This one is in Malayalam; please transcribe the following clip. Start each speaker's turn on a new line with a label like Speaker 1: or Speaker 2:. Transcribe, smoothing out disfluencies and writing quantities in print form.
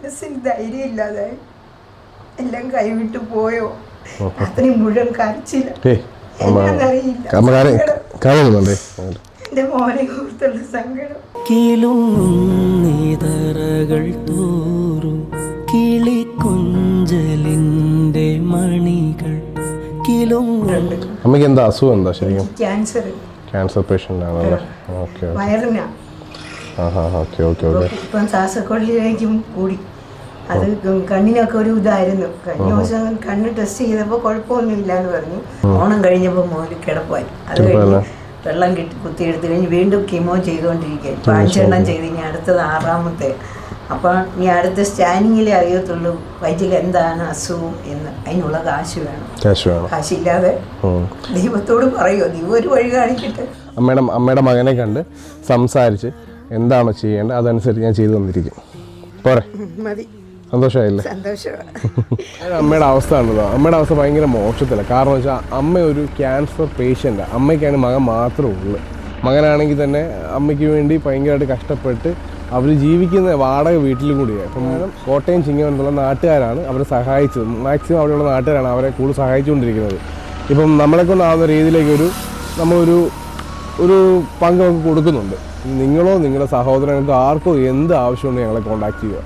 Speaker 1: മനസ്സിന് ധൈര്യം ഇല്ലാതായി, എല്ലാം കൈവിട്ട് പോയോ. അത്രയും മുഴുവൻ കരച്ചില്ല, എന്നാന്നറിയില്ല. എന്റെ മോനെ ഓർത്തുള്ള സങ്കടം.
Speaker 2: കിളുങ്ങിതറകൾ തോറും കിളിക്കൊഞ്ചലിന്റെ മണികൾ കിളുങ്ങുണ്ട്.
Speaker 3: അമ്മയ്ക്ക് എന്താ അസുഖം? എന്താ ശരിക്കും?
Speaker 1: ക്യാൻസർ
Speaker 3: പേഷ്യന്റ് ആണല്ലേ?
Speaker 1: വയറിനാ. ഇപ്പം ശ്വാസക്കൊള്ളിലേക്കും കൂടി. അത് കണ്ണിനൊക്കെ ഒരു ഇതായിരുന്നു. കഴിഞ്ഞ ദിവസം കണ്ണ് ടെസ്റ്റ് ചെയ്തപ്പോൾ കുഴപ്പമൊന്നും ഇല്ലാന്ന് പറഞ്ഞു. ഓണം കഴിഞ്ഞപ്പോൾ മോന് കിടപ്പായി. അത് കഴിഞ്ഞ് വെള്ളം കുത്തിയെടുത്ത് കഴിഞ്ഞ് വീണ്ടും കീമോ ചെയ്തുകൊണ്ടിരിക്കുക. ഇപ്പം 5 എണ്ണം ചെയ്ത് ഇനി അടുത്തത് 6ാമത്തെ. അപ്പം ഇനി അടുത്ത സ്കാനിങ്ങിലേ അറിയത്തുള്ളൂ വയറ്റിൽ എന്താണ് അസുഖം എന്ന്. അതിനുള്ള കാശ് വേണം. കാശില്ലാതെ ദൈവത്തോട് പറയുമോ, ദൈവം ഒരു വഴി കാണിക്കട്ടെ.
Speaker 3: അമ്മയുടെ മകനെ കണ്ട് സംസാരിച്ച് എന്താണോ ചെയ്യേണ്ടത് അതനുസരിച്ച് ഞാൻ ചെയ്തു തന്നിരിക്കും. പോരെ? മതി. സന്തോഷമായില്ലേ? അമ്മയുടെ അവസ്ഥ ഉണ്ടല്ലോ, അമ്മയുടെ അവസ്ഥ ഭയങ്കര മോശത്തിലാണ്. കാരണം വെച്ചാൽ അമ്മ ഒരു ക്യാൻസർ പേഷ്യൻ്റാണ്. അമ്മയ്ക്കാണ് മകൻ മാത്രമേ ഉള്ളൂ. മകനാണെങ്കിൽ തന്നെ അമ്മയ്ക്ക് വേണ്ടി ഭയങ്കരമായിട്ട് കഷ്ടപ്പെട്ട് അവർ ജീവിക്കുന്ന വാടക വീട്ടിലും കൂടിയാണ്. അപ്പം കോട്ടയം ചിങ്ങവനത്തുള്ള നാട്ടുകാരാണ് അവരെ സഹായിച്ചത്. മാക്സിമം അവിടെയുള്ള നാട്ടുകാരാണ് അവരെ കൂടുതൽ സഹായിച്ചുകൊണ്ടിരിക്കുന്നത്. ഇപ്പം നമ്മളെ കൊണ്ടാവുന്ന രീതിയിലേക്ക് നമ്മളൊരു പങ്ക് നമുക്ക് കൊടുക്കുന്നുണ്ട്. നിങ്ങളോ നിങ്ങളുടെ സഹോദരങ്ങൾക്ക് ആർക്കോ എന്ത് ആവശ്യമുണ്ടെങ്കിൽ ഞങ്ങളെ കോൺടാക്ട് ചെയ്യുക.